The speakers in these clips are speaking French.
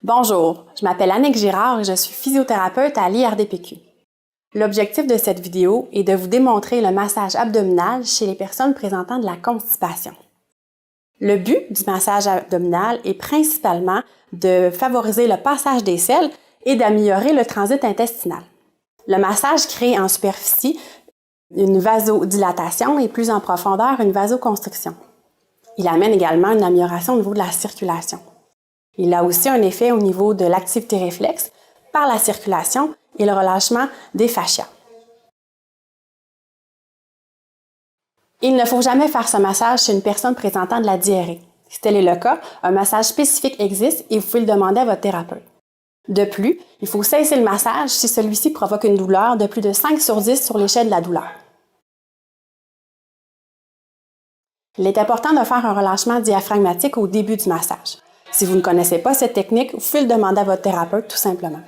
Bonjour, je m'appelle Annick Girard et je suis physiothérapeute à l'IRDPQ. L'objectif de cette vidéo est de vous démontrer le massage abdominal chez les personnes présentant de la constipation. Le but du massage abdominal est principalement de favoriser le passage des selles et d'améliorer le transit intestinal. Le massage crée en superficie une vasodilatation et plus en profondeur une vasoconstriction. Il amène également une amélioration au niveau de la circulation. Il a aussi un effet au niveau de l'activité réflexe par la circulation et le relâchement des fascias. Il ne faut jamais faire ce massage chez une personne présentant de la diarrhée. Si tel est le cas, un massage spécifique existe et vous pouvez le demander à votre thérapeute. De plus, il faut cesser le massage si celui-ci provoque une douleur de plus de 5 sur 10 sur l'échelle de la douleur. Il est important de faire un relâchement diaphragmatique au début du massage. Si vous ne connaissez pas cette technique, vous pouvez le demander à votre thérapeute tout simplement.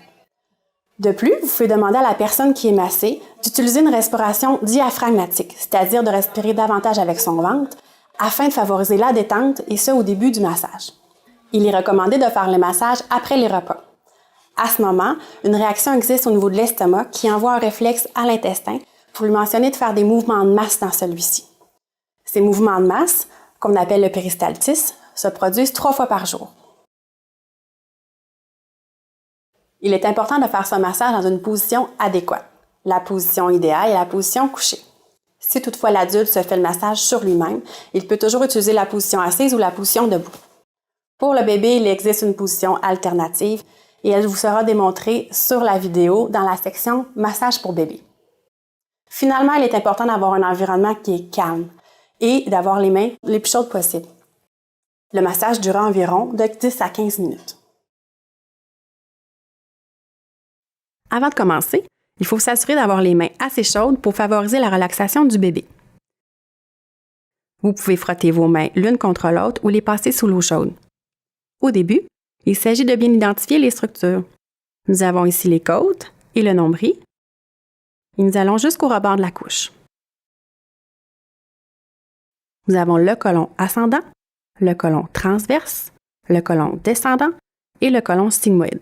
De plus, vous pouvez demander à la personne qui est massée d'utiliser une respiration diaphragmatique, c'est-à-dire de respirer davantage avec son ventre afin de favoriser la détente et ce au début du massage. Il est recommandé de faire le massage après les repas. À ce moment, une réaction existe au niveau de l'estomac qui envoie un réflexe à l'intestin pour lui mentionner de faire des mouvements de masse dans celui-ci. Ces mouvements de masse, qu'on appelle le péristaltisme, se produisent 3 fois par jour. Il est important de faire ce massage dans une position adéquate. La position idéale est la position couchée. Si toutefois l'adulte se fait le massage sur lui-même, il peut toujours utiliser la position assise ou la position debout. Pour le bébé, il existe une position alternative et elle vous sera démontrée sur la vidéo dans la section « Massage pour bébé ». Finalement, il est important d'avoir un environnement qui est calme et d'avoir les mains les plus chaudes possibles. Le massage durera environ de 10 à 15 minutes. Avant de commencer, il faut s'assurer d'avoir les mains assez chaudes pour favoriser la relaxation du bébé. Vous pouvez frotter vos mains l'une contre l'autre ou les passer sous l'eau chaude. Au début, il s'agit de bien identifier les structures. Nous avons ici les côtes et le nombril. Et nous allons jusqu'au rebord de la couche. Nous avons le côlon ascendant, le côlon transverse, le côlon descendant et le côlon sigmoïde.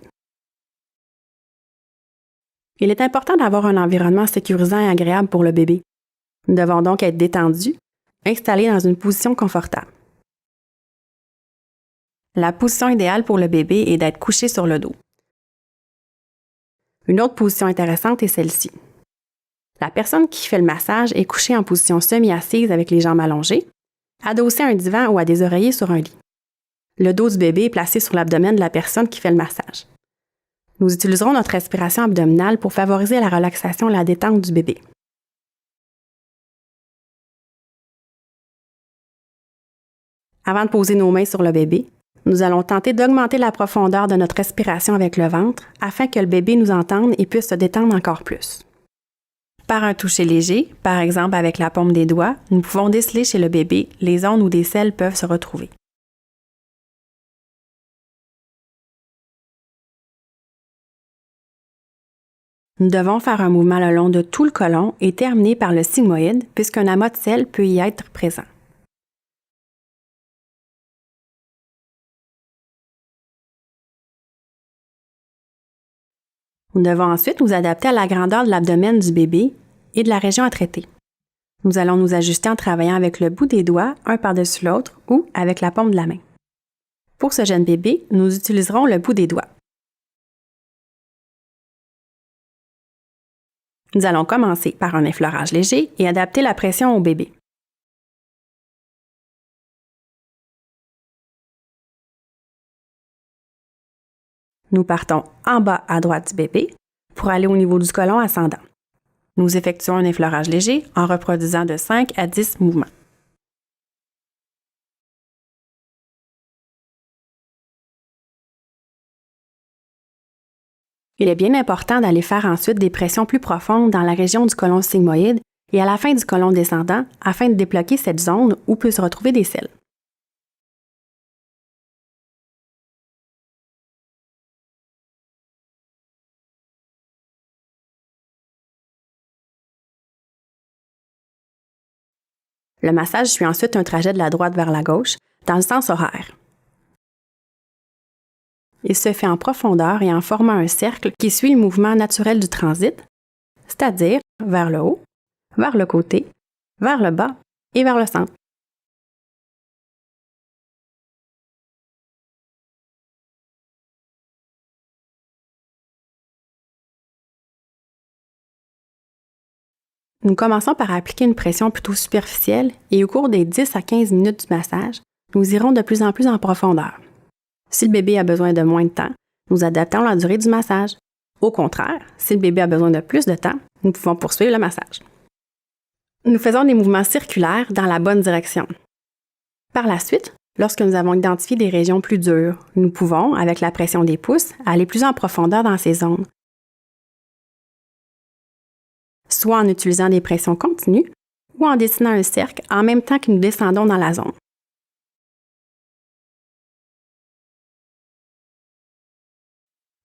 Il est important d'avoir un environnement sécurisant et agréable pour le bébé. Nous devons donc être détendus, installés dans une position confortable. La position idéale pour le bébé est d'être couché sur le dos. Une autre position intéressante est celle-ci. La personne qui fait le massage est couchée en position semi-assise avec les jambes allongées, adossée à un divan ou à des oreillers sur un lit. Le dos du bébé est placé sur l'abdomen de la personne qui fait le massage. Nous utiliserons notre respiration abdominale pour favoriser la relaxation et la détente du bébé. Avant de poser nos mains sur le bébé, nous allons tenter d'augmenter la profondeur de notre respiration avec le ventre afin que le bébé nous entende et puisse se détendre encore plus. Par un toucher léger, par exemple avec la paume des doigts, nous pouvons déceler chez le bébé les zones où des selles peuvent se retrouver. Nous devons faire un mouvement le long de tout le côlon et terminer par le sigmoïde puisqu'un amas de selles peut y être présent. Nous devons ensuite nous adapter à la grandeur de l'abdomen du bébé et de la région à traiter. Nous allons nous ajuster en travaillant avec le bout des doigts, un par-dessus l'autre, ou avec la paume de la main. Pour ce jeune bébé, nous utiliserons le bout des doigts. Nous allons commencer par un effleurage léger et adapter la pression au bébé. Nous partons en bas à droite du bébé pour aller au niveau du côlon ascendant. Nous effectuons un effleurage léger en reproduisant de 5 à 10 mouvements. Il est bien important d'aller faire ensuite des pressions plus profondes dans la région du côlon sigmoïde et à la fin du côlon descendant afin de débloquer cette zone où peut se retrouver des selles. Le massage suit ensuite un trajet de la droite vers la gauche, dans le sens horaire. Il se fait en profondeur et en formant un cercle qui suit le mouvement naturel du transit, c'est-à-dire vers le haut, vers le côté, vers le bas et vers le centre. Nous commençons par appliquer une pression plutôt superficielle et au cours des 10 à 15 minutes du massage, nous irons de plus en plus en profondeur. Si le bébé a besoin de moins de temps, nous adaptons la durée du massage. Au contraire, si le bébé a besoin de plus de temps, nous pouvons poursuivre le massage. Nous faisons des mouvements circulaires dans la bonne direction. Par la suite, lorsque nous avons identifié des régions plus dures, nous pouvons, avec la pression des pouces, aller plus en profondeur dans ces zones, soit en utilisant des pressions continues ou en dessinant un cercle en même temps que nous descendons dans la zone.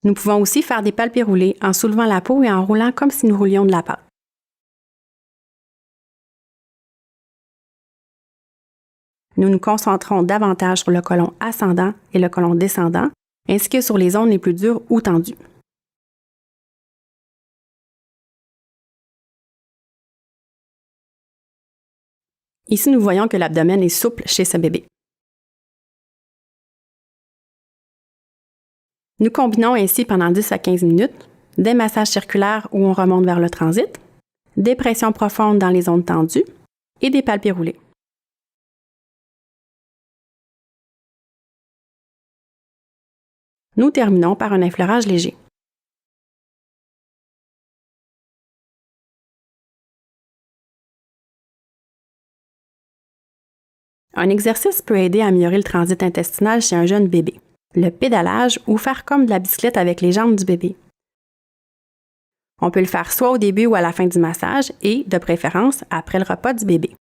Nous pouvons aussi faire des palpés roulés en soulevant la peau et en roulant comme si nous roulions de la pâte. Nous nous concentrons davantage sur le côlon ascendant et le côlon descendant, ainsi que sur les zones les plus dures ou tendues. Ici, nous voyons que l'abdomen est souple chez ce bébé. Nous combinons ainsi pendant 10 à 15 minutes des massages circulaires où on remonte vers le transit, des pressions profondes dans les zones tendues et des palpés roulés. Nous terminons par un effleurage léger. Un exercice peut aider à améliorer le transit intestinal chez un jeune bébé. Le pédalage ou faire comme de la bicyclette avec les jambes du bébé. On peut le faire soit au début ou à la fin du massage et, de préférence, après le repas du bébé.